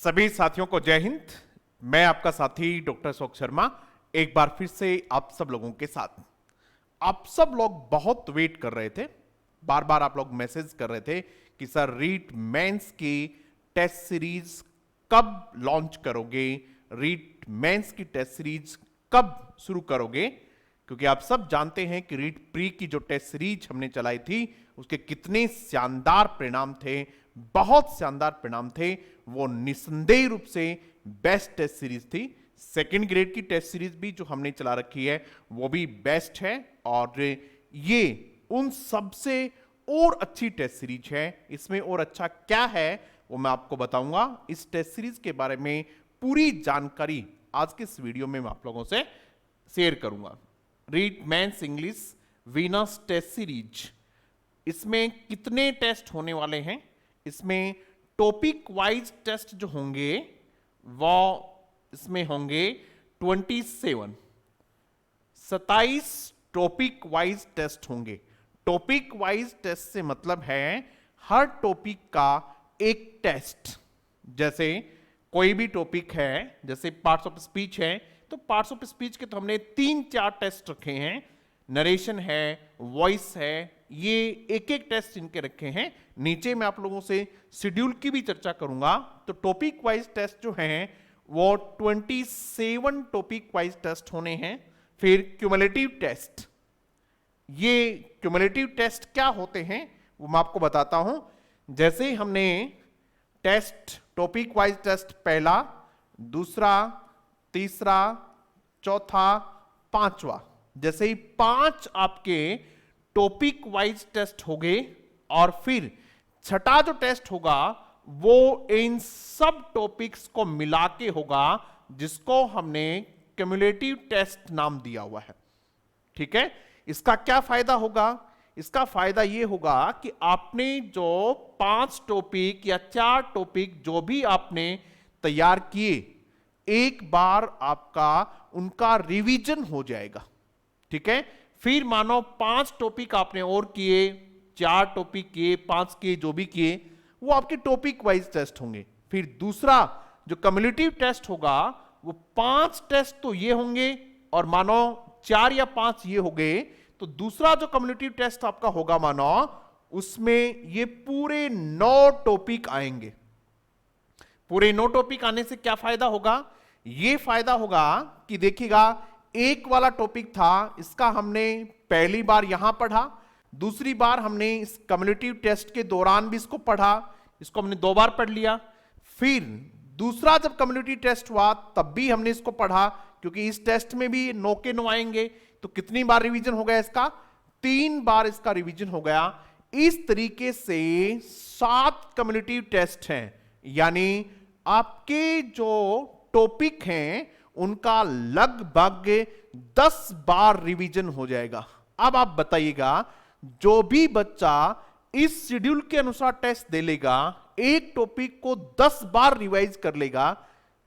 सभी साथियों को जय हिंद। मैं आपका साथी डॉक्टर अशोक शर्मा एक बार फिर से आप सब लोगों के साथ। आप सब लोग बहुत वेट कर रहे थे, बार बार आप लोग मैसेज कर रहे थे कि सर रीट मेंस की टेस्ट सीरीज कब लॉन्च करोगे, रीट मेंस की टेस्ट सीरीज कब शुरू करोगे। क्योंकि आप सब जानते हैं कि रीट प्री की जो टेस्ट सीरीज हमने चलाई थी उसके कितने शानदार परिणाम थे, बहुत शानदार परिणाम थे। वो निसंदेह रूप से बेस्ट टेस्ट सीरीज थी। सेकंड ग्रेड की टेस्ट सीरीज भी जो हमने चला रखी है वो भी बेस्ट है, और ये उन सबसे और अच्छी टेस्ट सीरीज है। इसमें और अच्छा क्या है वो मैं आपको बताऊंगा। इस टेस्ट सीरीज के बारे में पूरी जानकारी आज के इस वीडियो में मैं आप लोगों से शेयर करूंगा। REET mains English Venus test series, इसमें कितने टेस्ट होने वाले हैं, इसमें टॉपिक वाइज टेस्ट जो होंगे वो इसमें होंगे 27 टॉपिक वाइज टेस्ट होंगे। टॉपिक वाइज टेस्ट से मतलब है हर टॉपिक का एक टेस्ट। जैसे कोई भी टॉपिक है, जैसे पार्ट्स ऑफ स्पीच है, तो पार्ट्स ऑफ स्पीच के तो हमने 3-4 टेस्ट रखे हैं। नरेशन है, वॉइस है, ये एक एक टेस्ट इनके रखे हैं। नीचे मैं आप लोगों से शेड्यूल की भी चर्चा करूंगा। तो टॉपिक वाइज टेस्ट जो हैं वो 27 टॉपिक वाइज टेस्ट होने हैं। फिर क्यूमुलेटिव टेस्ट, ये क्यूमुलेटिव टेस्ट क्या होते हैं वो मैं आपको बताता हूं। जैसे हमने टेस्ट टॉपिक वाइज टेस्ट पहला, दूसरा, तीसरा, चौथा, पांचवा, जैसे ही 5 आपके टॉपिक वाइज टेस्ट हो गए, और फिर छठा जो टेस्ट होगा वो इन सब टॉपिक्स को मिला के होगा, जिसको हमने क्यूमुलेटिव टेस्ट नाम दिया हुआ है। ठीक है, इसका क्या फायदा होगा? इसका फायदा ये होगा कि आपने जो 5 टॉपिक या 4 टॉपिक जो भी आपने तैयार किए, एक बार आपका उनका रिवीजन हो जाएगा। ठीक है, फिर मानो 5 टॉपिक आपने और किए, 4 टॉपिक किए, 5 किए, जो भी किए, वो आपके टॉपिक वाइज टेस्ट होंगे। फिर दूसरा जो क्यूमुलेटिव टेस्ट होगा वो 5 टेस्ट तो ये होंगे, और मानो 4 या 5 ये हो गए, तो दूसरा जो क्यूमुलेटिव टेस्ट आपका होगा मानो उसमें ये पूरे 9 टॉपिक आएंगे। पूरे 9 टॉपिक आने से क्या फायदा होगा? ये फायदा होगा कि देखिएगा, एक वाला टॉपिक था, इसका हमने पहली बार यहां पढ़ा, दूसरी बार हमने इस क्यूमुलेटिव टेस्ट के दौरान भी इसको पढ़ा, इसको हमने 2 बार पढ़ लिया। फिर दूसरा जब क्यूमुलेटिव टेस्ट हुआ तब भी हमने इसको पढ़ा, क्योंकि इस टेस्ट में भी 9 के 9 आएंगे। तो कितनी बार रिवीजन हो गया इसका? 3 बार इसका रिवीजन हो गया। इस तरीके से 7 क्यूमुलेटिव टेस्ट हैं, यानी आपके जो टॉपिक हैं उनका लगभग 10 बार रिवीजन हो जाएगा। अब आप बताइएगा, जो भी बच्चा इस शेड्यूल के अनुसार टेस्ट दे लेगा, एक टॉपिक को 10 बार रिवाइज कर लेगा,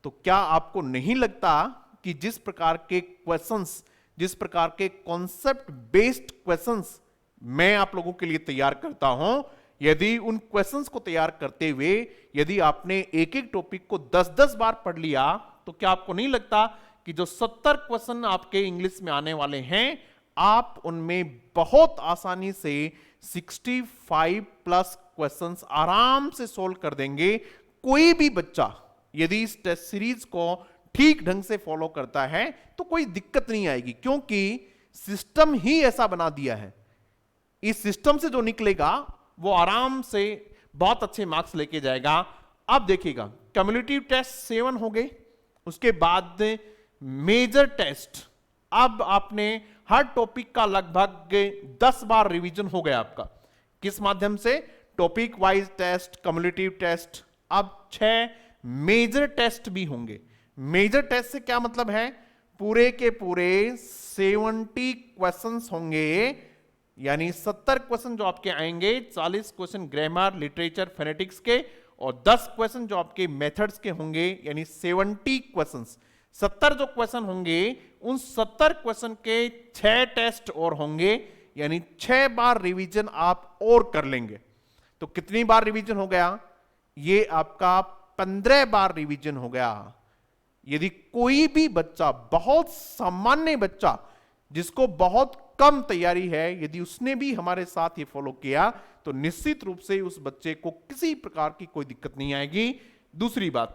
तो क्या आपको नहीं लगता कि जिस प्रकार के क्वेश्चंस, जिस प्रकार के कॉन्सेप्ट बेस्ड क्वेश्चंस मैं आप लोगों के लिए तैयार करता हूं, यदि उन क्वेश्चंस को तैयार करते हुए यदि आपने एक एक टॉपिक को 10-10 बार पढ़ लिया, तो क्या आपको नहीं लगता कि जो 70 क्वेश्चन आपके इंग्लिश में आने वाले हैं, आप उनमें बहुत आसानी से 65+ क्वेश्चंस आराम से सोल्व कर देंगे। कोई भी बच्चा यदि इस टेस्ट सीरीज को ठीक ढंग से फॉलो करता है तो कोई दिक्कत नहीं आएगी, क्योंकि सिस्टम ही ऐसा बना दिया है। इस सिस्टम से जो निकलेगा वो आराम से बहुत अच्छे मार्क्स लेके जाएगा। अब देखिएगा, क्यूमुलेटिव टेस्ट 7 हो गए, उसके बाद मेजर टेस्ट। अब आपने हर टॉपिक का लगभग 10 बार रिवीजन हो गया आपका। किस माध्यम से? Topic wise test, cumulative test. अब 6 मेजर टेस्ट भी होंगे। मेजर टेस्ट से क्या मतलब है? पूरे के पूरे 70 क्वेश्चंस होंगे, यानी 70 क्वेश्चन जो आपके आएंगे, 40 क्वेश्चन ग्रामर, लिटरेचर, फोनेटिक्स के, और 10 क्वेश्चन जो आपके मेथड्स के होंगे, यानी 70 क्वेश्चंस। 70 जो क्वेश्चन होंगे, उन 70 क्वेश्चन के 6 टेस्ट और होंगे, यानी 6 बार रिवीजन आप और कर लेंगे। तो कितनी बार रिवीजन हो गया? ये आपका 15 बार रिवीजन हो गया। यदि कोई भी बच्चा, बहुत सामान्य बच्चा जिसको बहुत कम तैयारी है, यदि उसने भी हमारे साथ ये फॉलो किया तो निश्चित रूप से उस बच्चे को किसी प्रकार की कोई दिक्कत नहीं आएगी। दूसरी बात,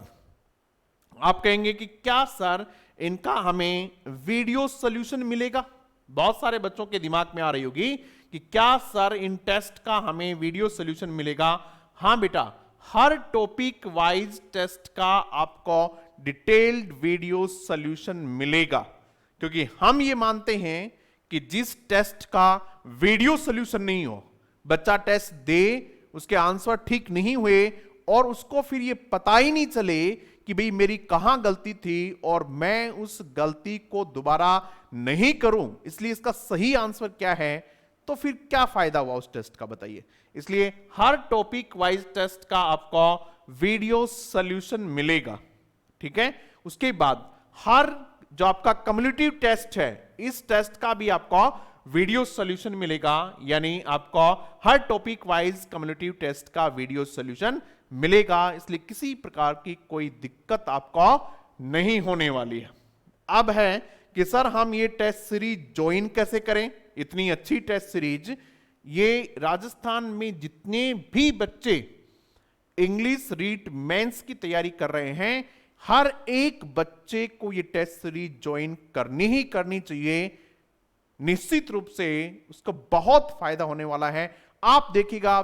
आप कहेंगे कि क्या सर इनका हमें वीडियो सॉल्यूशन मिलेगा? बहुत सारे बच्चों के दिमाग में आ रही होगी कि क्या सर इन टेस्ट का हमें वीडियो सॉल्यूशन मिलेगा? हां बेटा, हर टॉपिक वाइज टेस्ट का आपको डिटेल्ड वीडियो सॉल्यूशन मिलेगा, क्योंकि हम ये मानते हैं कि जिस टेस्ट का वीडियो सॉल्यूशन नहीं हो, बच्चा टेस्ट दे, उसके आंसर ठीक नहीं हुए और उसको फिर ये पता ही नहीं चले कि भाई मेरी कहां गलती थी और मैं उस गलती को दोबारा नहीं करूं, इसलिए इसका सही आंसर क्या है, तो फिर क्या फायदा हुआ उस टेस्ट का, बताइए। इसलिए हर टॉपिक वाइज टेस्ट का आपको वीडियो सॉल्यूशन मिलेगा, ठीक है। उसके बाद हर जो आपका कम्युनिटिव टेस्ट है, इस टेस्ट का भी आपको वीडियो सॉल्यूशन मिलेगा, यानी आपको हर टॉपिक वाइज कम्युनिटिव टेस्ट का वीडियो सॉल्यूशन मिलेगा। इसलिए किसी प्रकार की कोई दिक्कत आपको नहीं होने वाली है। अब है कि सर हम ये टेस्ट सीरीज ज्वाइन कैसे करें? इतनी अच्छी टेस्ट सीरीज, ये राजस्थान में जितने भी बच्चे इंग्लिश रीट मेंस की तैयारी कर रहे हैं, हर एक बच्चे को ये टेस्ट सीरीज ज्वाइन करनी ही करनी चाहिए। निश्चित रूप से उसका बहुत फायदा होने वाला है। आप देखिएगा,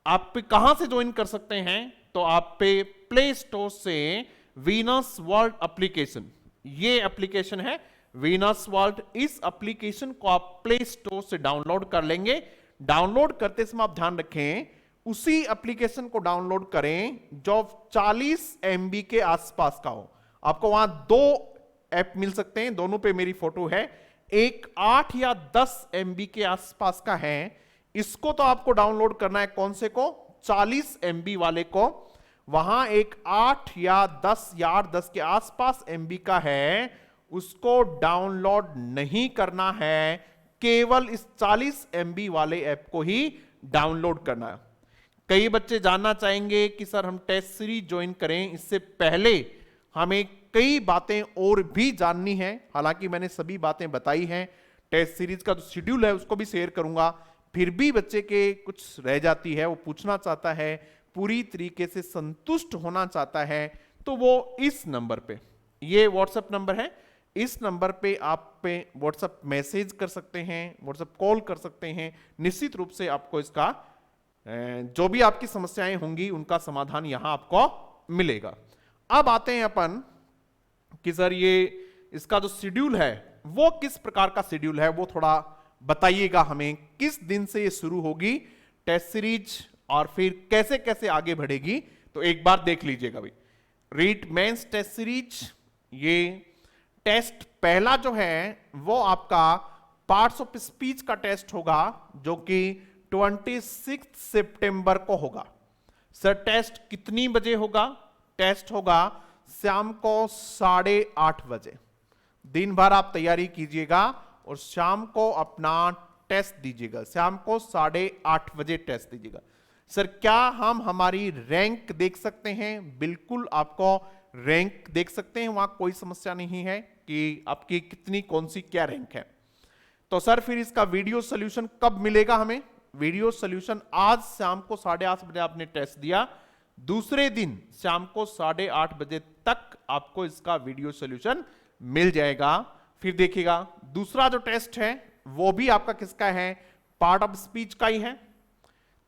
आप पे कहां से ज्वाइन कर सकते हैं, तो आप पे प्ले स्टोर से वीनस वर्ल्ड एप्लीकेशन, ये एप्लीकेशन है वीनस वर्ल्ड, इस एप्लीकेशन को आप प्ले स्टोर से डाउनलोड कर लेंगे। डाउनलोड करते समय आप ध्यान रखें, उसी एप्लीकेशन को डाउनलोड करें जो 40 MB के आसपास का हो। आपको वहां 2 ऐप मिल सकते हैं, दोनों पे मेरी फोटो है। एक 8 या 10 MB के आसपास का है, इसको तो आपको डाउनलोड करना है। कौन से को? 40 MB वाले को। वहां एक 8 या 10 के आसपास MB का है, उसको डाउनलोड नहीं करना है, केवल इस 40 MB वाले ऐप को ही डाउनलोड करना है। कई बच्चे जानना चाहेंगे कि सर हम टेस्ट सीरीज ज्वाइन करें, इससे पहले हमें कई बातें और भी जाननी है। हालांकि मैंने सभी बातें बताई हैं, टेस्ट सीरीज का जो शेड्यूल है उसको भी शेयर करूंगा। फिर भी बच्चे के कुछ रह जाती है, वो पूछना चाहता है, पूरी तरीके से संतुष्ट होना चाहता है, तो वो इस नंबर पे, ये व्हाट्सएप नंबर है, इस नंबर पे आप पे व्हाट्सएप मैसेज कर सकते हैं, व्हाट्सएप कॉल कर सकते हैं। निश्चित रूप से आपको इसका जो भी आपकी समस्याएं होंगी उनका समाधान यहां आपको मिलेगा। अब आते हैं अपन कि सर ये इसका जो शेड्यूल है वो किस प्रकार का शेड्यूल है, वो थोड़ा बताइएगा हमें। किस दिन से ये शुरू होगी टेस्ट सीरीज और फिर कैसे कैसे आगे बढ़ेगी, तो एक बार देख लीजिएगा भाई। रीट मेंस टेस्ट सीरीज, ये टेस्ट पहला जो है वो आपका पार्ट्स ऑफ स्पीच का टेस्ट होगा, जो कि 26 सितंबर को होगा। सर टेस्ट कितनी बजे होगा? टेस्ट होगा शाम को 8:30 बजे। दिन भर आप तैयारी कीजिएगा और शाम को अपना टेस्ट दीजिएगा। शाम को 8:30 बजे टेस्ट दीजिएगा। सर क्या हम हमारी रैंक देख सकते हैं? बिल्कुल आपको रैंक देख सकते हैं, वहां कोई समस्या नहीं है कि आपकी कितनी कौन सी क्या रैंक है। तो सर फिर इसका वीडियो सॉल्यूशन कब मिलेगा हमें? वीडियो सॉल्यूशन आज शाम को 8:30 बजे आपने टेस्ट दिया, दूसरे दिन शाम को 8:30 बजे तक आपको इसका वीडियो सॉल्यूशन मिल जाएगा। फिर देखिएगा दूसरा जो टेस्ट है वो भी आपका किसका है? पार्ट ऑफ स्पीच का ही है।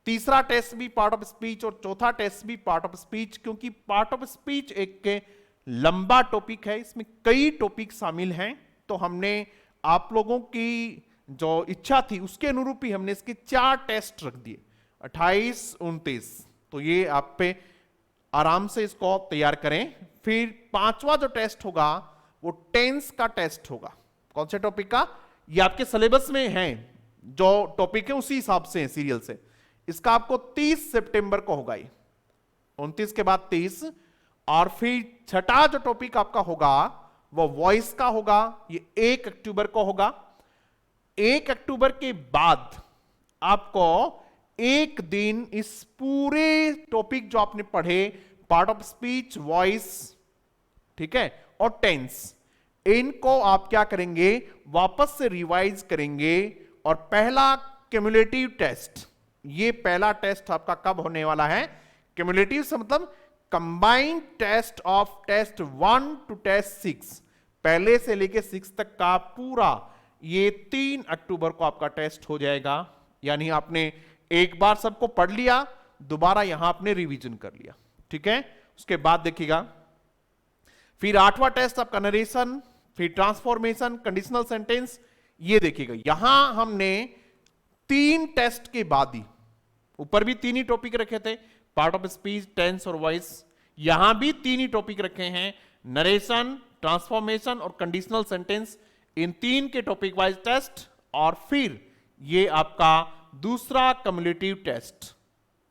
तीसरा टेस्ट भी पार्ट ऑफ स्पीच और चौथा टेस्ट भी पार्ट ऑफ स्पीच, क्योंकि पार्ट ऑफ स्पीच एक लंबा टॉपिक है, इसमें कई टॉपिक शामिल हैं। तो हमने आप लोगों की जो इच्छा थी उसके अनुरूप ही हमने इसके 4 टेस्ट रख दिए, 28, 29। तो ये आप पे आराम से इसको तैयार करें। फिर 5वां जो टेस्ट होगा वो टेंस का टेस्ट होगा। कौन से टॉपिक का? ये आपके सिलेबस में है, जो टॉपिक है उसी हिसाब से है सीरियल से। इसका आपको 30 सितंबर को होगा, ये 29 के बाद 30। और फिर छठा जो टॉपिक आपका होगा वो वॉइस का होगा, ये 1 अक्टूबर को होगा। 1 अक्टूबर के बाद आपको एक दिन इस पूरे टॉपिक जो आपने पढ़े, पार्ट ऑफ स्पीच, वॉइस, ठीक है, और टेंस, इनको आप क्या करेंगे, वापस से रिवाइज करेंगे। और पहला क्यूमुलेटिव टेस्ट, ये पहला टेस्ट आपका कब होने वाला है? क्यूमुलेटिव से मतलब combined test of test 1 to test 6, पहले से लेके 6 तक का पूरा, ये 3 अक्टूबर को आपका टेस्ट हो जाएगा। यानी आपने एक बार सबको पढ़ लिया, दोबारा यहां आपने रिवीजन कर लिया, ठीक है। उसके बाद देखिएगा फिर 8वां टेस्ट आपका नरेशन, फिर ट्रांसफॉर्मेशन, कंडीशनल सेंटेंस। ये देखिएगा यहां हमने 3 टेस्ट के बाद ही, ऊपर भी 3 ही टॉपिक रखे थे, पार्ट ऑफ स्पीच, टेंस और वॉइस, यहां भी 3 ही टॉपिक रखे हैं, नरेशन, ट्रांसफॉर्मेशन और कंडीशनल सेंटेंस। इन 3 के टॉपिक वाइज टेस्ट, और फिर ये आपका दूसरा कम्युलेटिव टेस्ट।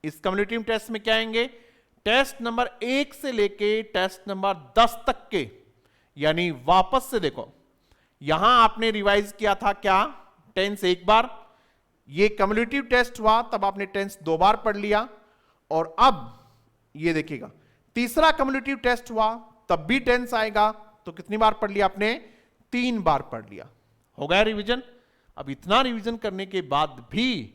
इस कम्युलेटिव टेस्ट में क्या आएंगे? टेस्ट नंबर 1 से लेके टेस्ट नंबर 10 तक के, यानी वापस से देखो, यहां आपने रिवाइज किया था क्या, टेंस एक बार, ये कम्युलेटिव टेस्ट हुआ तब आपने टेंस 2 बार पढ़ लिया, और अब ये देखिएगा तीसरा कम्युलेटिव टेस्ट हुआ तब भी टेंस आएगा, तो कितनी बार पढ़ लिया आपने? 3 बार पढ़ लिया। हो गया रिवीजन। अब इतना रिवीजन करने के बाद भी,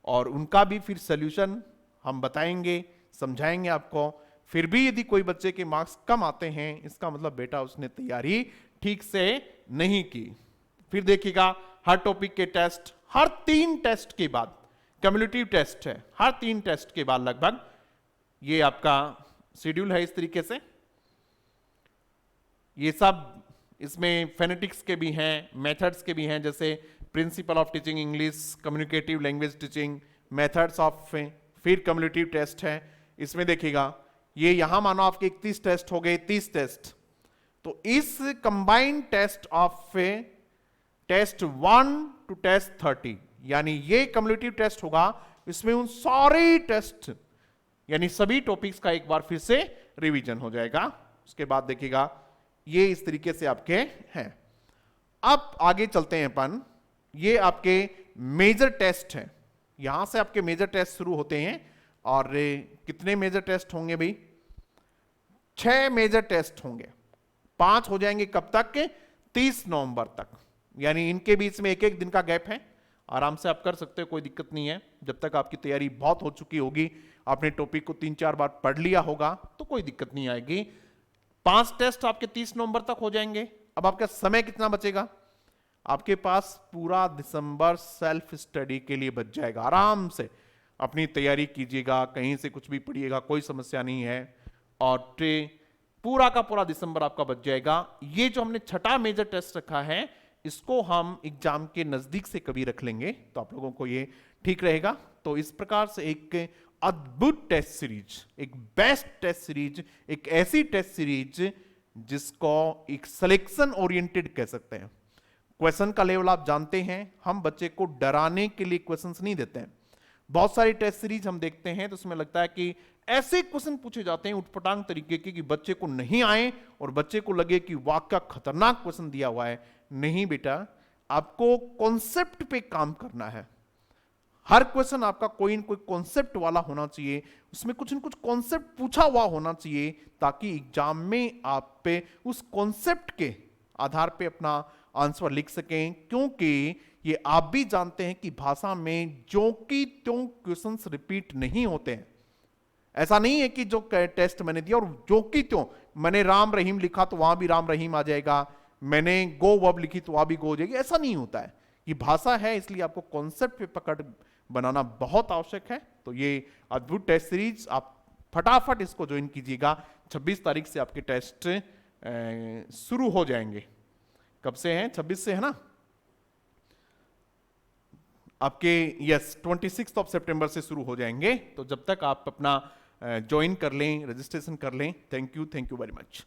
और उनका भी फिर सॉल्यूशन हम बताएंगे, समझाएंगे आपको, फिर भी यदि कोई बच्चे के मार्क्स कम आते हैं, इसका मतलब बेटा उसने तैयारी ठीक से नहीं की। फिर देखिएगा हर टॉपिक के टेस्ट, हर 3 टेस्ट के बाद, कम्युलेटिव टेस्ट है, हर 3 टेस्ट के बाद लगभग, ये आपका शेड्यूल है इस तरीके से। ये सब इसमें फेनेटिक्स के भी हैं, मेथड्स के भी हैं, जैसे principle of teaching English, communicative language teaching, methods of, फिर कम्युलेटिव टेस्ट है। इसमें देखिएगा ये यहां मानो आपके 31 टेस्ट हो गए, 30 टेस्ट, तो इस combined test of test 1 to test 30, यानी ये कम्युलेटिव टेस्ट होगा, इसमें उन सारे टेस्ट यानी सभी टॉपिक्स का एक बार फिर से रिवीजन हो जाएगा। उसके बाद देखिएगा ये इस तरीके से आपके हैं। अब आगे चलते हैं अपन, ये आपके मेजर टेस्ट हैं, यहां से आपके मेजर टेस्ट शुरू होते हैं। और कितने मेजर टेस्ट होंगे भाई? 6 मेजर टेस्ट होंगे, 5 हो जाएंगे कब तक के? 30 नवंबर तक, यानी इनके बीच में एक एक दिन का गैप है, आराम से आप कर सकते हो, कोई दिक्कत नहीं है। जब तक आपकी तैयारी बहुत हो चुकी होगी, आपने टॉपिक को 3-4 बार पढ़ लिया होगा, तो कोई दिक्कत नहीं आएगी। 5 टेस्ट आपके 30 नवंबर तक हो जाएंगे। अब आपका समय कितना बचेगा? आपके पास पूरा दिसंबर सेल्फ स्टडी के लिए बच जाएगा। आराम से अपनी तैयारी कीजिएगा, कहीं से कुछ भी पढ़िएगा, कोई समस्या नहीं है, और पूरा का पूरा दिसंबर आपका बच जाएगा। ये जो हमने 6ठा मेजर टेस्ट रखा है, इसको हम एग्जाम के नजदीक से कभी रख लेंगे, तो आप लोगों को ये ठीक रहेगा। तो इस प्रकार से एक अद्भुत टेस्ट सीरीज, एक बेस्ट टेस्ट सीरीज, एक ऐसी टेस्ट सीरीज जिसको एक सिलेक्शन ओरिएंटेड कह सकते हैं। क्वेश्चन का लेवल आप जानते हैं, हम बच्चे को डराने के लिए क्वेश्चंस नहीं देते हैं। बहुत सारी टेस्ट सीरीज हम देखते हैं तो उसमें लगता है कि ऐसे क्वेश्चन पूछे जाते हैं उठपटांग तरीके के कि बच्चे को नहीं आए और बच्चे को लगे कि वाकई खतरनाक क्वेश्चन दिया हुआ है। नहीं बेटा, आपको कॉन्सेप्ट पे काम करना है। हर क्वेश्चन आपका कोई न कोई कॉन्सेप्ट वाला होना चाहिए, उसमें कुछ न कुछ कॉन्सेप्ट पूछा हुआ होना चाहिए, ताकि एग्जाम में आप पे उस कॉन्सेप्ट के आधार पे अपना आंसर लिख सकें। क्योंकि ये आप भी जानते हैं कि भाषा में जो की त्यों क्वेश्चंस रिपीट नहीं होते हैं। ऐसा नहीं है कि जो टेस्ट मैंने दिया और जो की त्यों, मैंने राम रहीम लिखा तो वहां भी राम रहीम आ जाएगा, मैंने गो वर्ब लिखी तो वहां भी गो हो जाएगी, ऐसा नहीं होता है। ये भाषा है, इसलिए आपको कॉन्सेप्ट पे पकड़ बनाना बहुत आवश्यक है। तो ये अद्भुत टेस्ट सीरीज आप फटाफट इसको ज्वाइन कीजिएगा। 26 तारीख से आपके टेस्ट शुरू हो जाएंगे। कब से हैं? 26 से है ना आपके? यस, 26 ऑफ सितंबर से शुरू हो जाएंगे। तो जब तक आप अपना ज्वाइन कर लें, रजिस्ट्रेशन कर लें। Thank you very much.